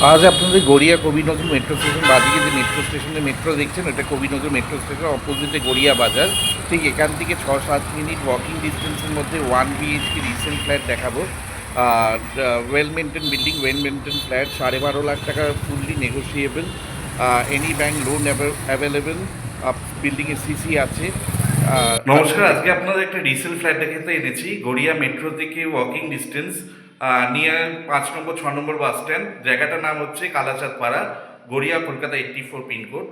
আজ আপনাদের Garia কবিনগর metro station বাদিকে যে মেট্রো স্টেশনে মেট্রো দেখছেন ওটা কবিনগর মেট্রো স্টেশন অপোজিটে গড়িয়া বাজার। ঠিক এখান থেকে 6-7 মিনিট ওয়াকিং ডিস্টেন্সের মধ্যে 1 BHK রিসেন্ট ফ্ল্যাট দেখাবো। আর well maintain building, well maintain flat, 12.5 lakh টাকা, fully negotiable, any bank loan available, বিল্ডিংয়ে সিসি আছে। নমস্কার, আজকে আপনাদের একটা রিসেল ফ্ল্যাট দেখাতে এনেছি গড়িয়া মেট্রো থেকে walking distance, near 5 number 6 number bus stand. জায়গাটার নাম হচ্ছে কালাচাঁদ পাড়া, গড়িয়া, কলকাতা 84 পিনকোড।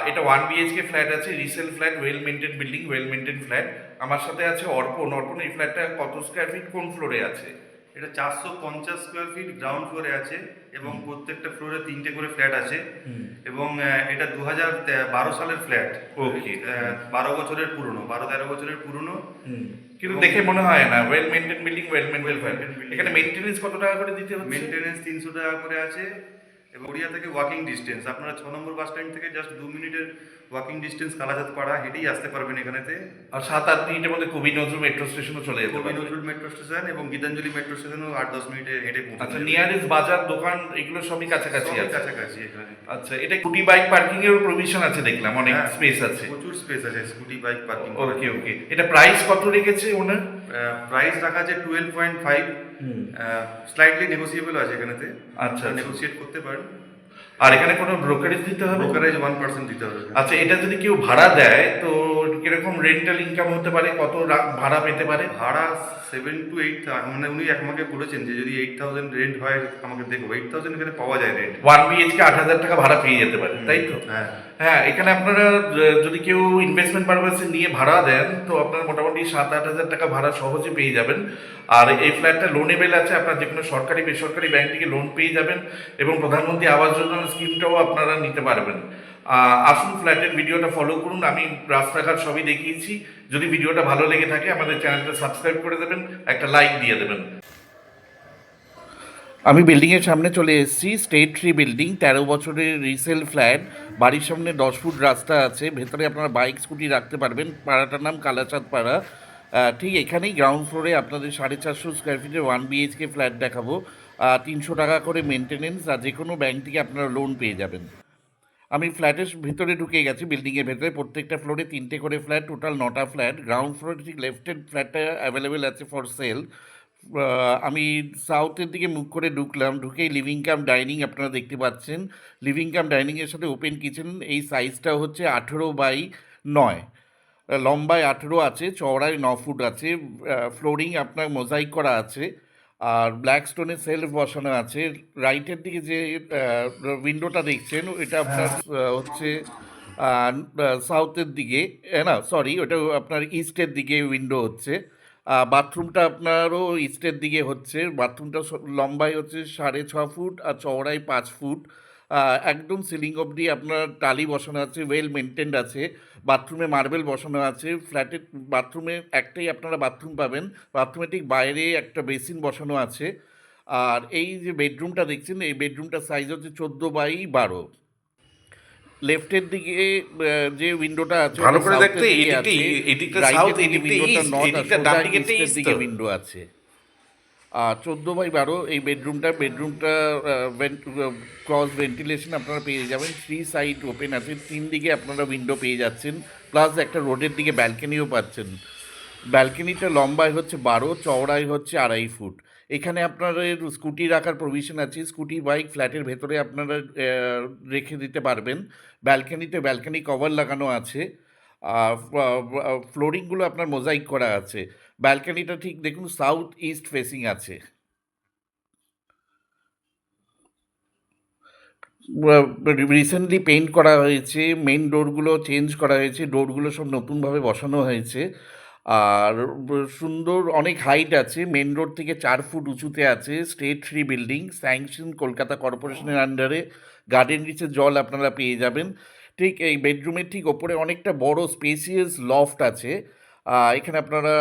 এটা 1 BHK ফ্ল্যাট আছে, resale flat, well maintain building, well maintain flat. আমার সাথে আছে অর্পণ। অর্পণ, এই ফ্ল্যাটটা কত স্কোয়ার ফিট, কোন ফ্লোরে আছে? এটা 450 স্কোয়ার ফিট গ্রাউন্ড ফ্লোরে আছে এবং প্রত্যেকটা ফ্লোরে 3টে করে ফ্ল্যাট আছে এবং এটা 2012 সালের ফ্ল্যাট। ওকে। 12 বছরের পুরনো, 12-13 বছরের পুরনো। কিন্তু দেখে মনে হয় না well maintain building, well maintain flat. এখানে মেনটেনেন্স কত টাকা করে দিতে হচ্ছে? মেনটেনেন্স 300 টাকা করে আছে এবং গড়িয়া থেকে ওয়াকিং ডিস্টেন্স আপনারা 6 নম্বর বাস স্ট্যান্ড থেকে জাস্ট 2 মিনিটের ওয়াকিং ডিস্টেন্স কালাচাঁদ পাড়া, হেঁটেই আসতে পারবেন এখানেতে। আর 7-8 মিনিটের মধ্যে কবি নজরুল মেট্রো স্টেশনও চলে যেতে কবি পারবে। নজরুল মেট্রো স্টেশন এবং গীতাঞ্জলি মেট্রো স্টেশনও 8-10 মিনিটে হেঁটে আচ্ছা, পৌঁছে নিয়ারেস্ট বাজার, দোকান, এগুলো সবই কাছাকাছি আছে? কাছাকাছি এখানে। আচ্ছা, এটা স্কুটি বাইক পার্কিং এর প্রভিশন আছে দেখলাম, অনেক স্পেস আছে। প্রচুর স্পেস আছে স্কুটি বাইক পার্কিং। ওকে ওকে। এটা প্রাইস কত রেখেছে ওনার? প্রাইস রাখা আছে 12.5, স্লাইটলি নেগোসিয়েবল আছে এখানেতে। আচ্ছা, নেগোসিয়েট করতে পারেন। আর এখানে কোনো ব্রোকারেজ দিতে হবে? ব্রোকারেজ 1% দিতে হবে। আচ্ছা, এটা যদি কেউ ভাড়া দেয় তো কিরকম রেন্টাল ইনকাম হতে পারে, কত ভাড়া পেতে পারে? ভাড়া 7 to 8, মানে উনি আমাকে বলেছেন যে যদি 8,000 রেন্ট হয় আমাকে দেখো। 8,000 এখানে পাওয়া যায় রেন্ট। 1 BHK 8,000 টাকা ভাড়া পেয়ে যেতে পারে, তাই তো? হ্যাঁ হ্যাঁ, এখানে আপনারা যদি কেউ ইনভেস্টমেন্ট পারপাসে নিয়ে ভাড়া দেন তো আপনারা মোটামুটি 7-8 হাজার টাকা ভাড়া সহজে পেয়ে যাবেন। আর এই ফ্ল্যাটটা লোনেবেল আছে, আপনার যে কোনো সরকারি বেসরকারি ব্যাংক থেকে লোন পেয়ে যাবেন এবং প্রধানমন্ত্রী আবাস যোজনা স্কিমটাও আপনারা নিতে পারবেন। আসুন, ফ্ল্যাটের ভিডিওটা ফলো করুন, আমি রাস্তাঘাট সবই দেখিয়েছি। যদি ভিডিওটা ভালো লেগে থাকে আমাদের চ্যানেলটা সাবস্ক্রাইব করে দেবেন, একটা লাইক দিয়ে দেবেন। আমি বিল্ডিংয়ের সামনে চলে এসেছি, স্টেট ট্রি বিল্ডিং, 13 বছরের রিসেল ফ্ল্যাট। বাড়ির সামনে 10 ফুট রাস্তা আছে, ভেতরে আপনারা বাইক স্কুটি রাখতে পারবেন। পাড়াটার নাম কালাচাঁদ পাড়া। ঠিক এখানেই গ্রাউন্ড ফ্লোরে আপনাদের 450 স্কোয়ার ফিটের 1 BHK ফ্ল্যাট দেখাবো। 300 টাকা করে মেনটেনেন্স, আর যে কোনো ব্যাংক থেকে আপনারা লোন পেয়ে যাবেন। আমি ফ্ল্যাটের ভিতরে ঢুকে গেছি, বিল্ডিংয়ের ভেতরে প্রত্যেকটা ফ্লোরে 3টে করে ফ্ল্যাট, টোটাল 9টা ফ্ল্যাট। গ্রাউন্ড ফ্লোরে ঠিক লেফটের ফ্ল্যাটটা অ্যাভেলেবেল আছে ফর সেল। আমি সাউথের দিকে মুখ করে ঢুকলাম, ঢুকেই লিভিং কাম ডাইনিং আপনারা দেখতে পাচ্ছেন। লিভিং কাম ডাইনিংয়ের সাথে ওপেন কিচেন। এই সাইজটা হচ্ছে 18/9, লম্বায় 18 আছে, চওড়ায় 9 ফুট আছে। ফ্লোরিং আপনার মোজাইক করা আছে, আর ব্ল্যাক স্টোনের সেলফ বসানো আছে। রাইটের দিকে যে উইন্ডোটা দেখছেন এটা আপনার হচ্ছে সাউথের দিকে, না সরি, ওটা আপনার ইস্টের দিকে উইন্ডো হচ্ছে। বাথরুমটা আপনারও ইস্টের দিকে হচ্ছে। বাথরুমটা লম্বায় হচ্ছে 6.5 ফুট আর চওড়ায় 5 ফুট। একদম সিলিং অবধি আপনার টালি বসানো আছে, ওয়েল মেনটেন্ড আছে। বাথরুমে মার্বেল বসানো আছে। ফ্ল্যাটের বাথরুমে একটাই আপনারা বাথরুম পাবেন, বাথরুমে ঠিক বাইরে একটা বেসিন বসানো আছে। আর এই যে বেডরুমটা দেখছেন, এই বেডরুমটার সাইজ হচ্ছে 14/12। লেফটের দিকে যে উইন্ডোটা আছে ভালো করে সাউথের দেখতে দিকে এদিকটা আছে, এদিকটা রাইটের সাউথ, দিকে এদিকটা উইন্ডোটা ইস্ট, নর্থ, আর এদিকটা সোজা ডান দিকে ইস্টের ইস্ট দিকে তো। উইন্ডো আছে। 14/12 এই বেডরুমটা ক্রস ভেন্টিলেশন আপনারা পেয়ে যাবেন। 3 সাইড ওপেন আছে, 3 দিকে আপনারা উইন্ডো পেয়ে যাচ্ছেন, প্লাস একটা রোডের দিকে ব্যালকনিও পাচ্ছেন। ব্যালকনিটা লম্বায় হচ্ছে 12, চওড়ায় হচ্ছে 2.5 ফুট। এখানে আপনাদের স্কুটি রাখার প্রভিশন আছে, স্কুটি বাইক ফ্ল্যাটের ভেতরে আপনারা রেখে দিতে পারবেন। ব্যালকনিতে ব্যালকনি কভার লাগানো আছে। ফ্লোরিংগুলো আপনার মোজাইক করা আছে। ব্যালকনিটা ঠিক দেখুন সাউথ ইস্ট ফেসিং আছে। রিসেন্টলি পেইন্ট করা হয়েছে, মেন ডোরগুলো চেঞ্জ করা হয়েছে, ডোরগুলো সব নতুনভাবে বসানো হয়েছে। আর সুন্দর অনেক হাইট আছে, মেন রোড থেকে 4 ফুট উঁচুতে আছে। State tree building, sanction Kolkata কর্পোরেশনের আন্ডারে। গার্ডেন রিচের জল আপনারা পেয়ে যাবেন। ঠিক এই বেডরুমের ঠিক ওপরে অনেকটা বড় স্পেসিয়াস লফট আছে। এখানে আপনারা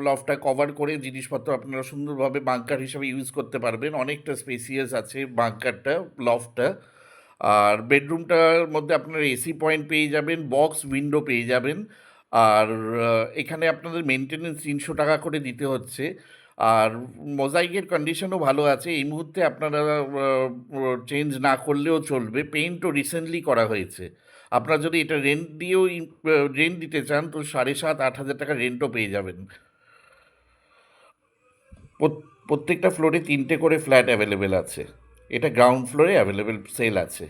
লফটটা কভার করে জিনিসপত্র আপনারা সুন্দরভাবে বাংকার হিসাবে ইউজ করতে পারবেন। অনেকটা স্পেসিয়াস আছে বাংকারটা, লফটটা। আর বেডরুমটার মধ্যে আপনারা এসি পয়েন্ট পেয়ে যাবেন, বক্স উইন্ডো পেয়ে যাবেন। আর এখানে আপনাদের মেনটেনেন্স 300 টাকা করে দিতে হচ্ছে। আর মোজাইকের কন্ডিশনও ভালো আছে, এই মুহূর্তে আপনারা চেঞ্জ না করলেও চলবে, পেইন্টও রিসেন্টলি করা হয়েছে। আপনারা যদি এটা রেন্ট দিয়েও রেন্ট দিতে চান তো 7,500-8,000 টাকা রেন্টও পেয়ে যাবেন। প্রত্যেকটা ফ্লোরে 3টে করে ফ্ল্যাট অ্যাভেলেবেল আছে, এটা গ্রাউন্ড ফ্লোরে অ্যাভেলেবেল সেল আছে।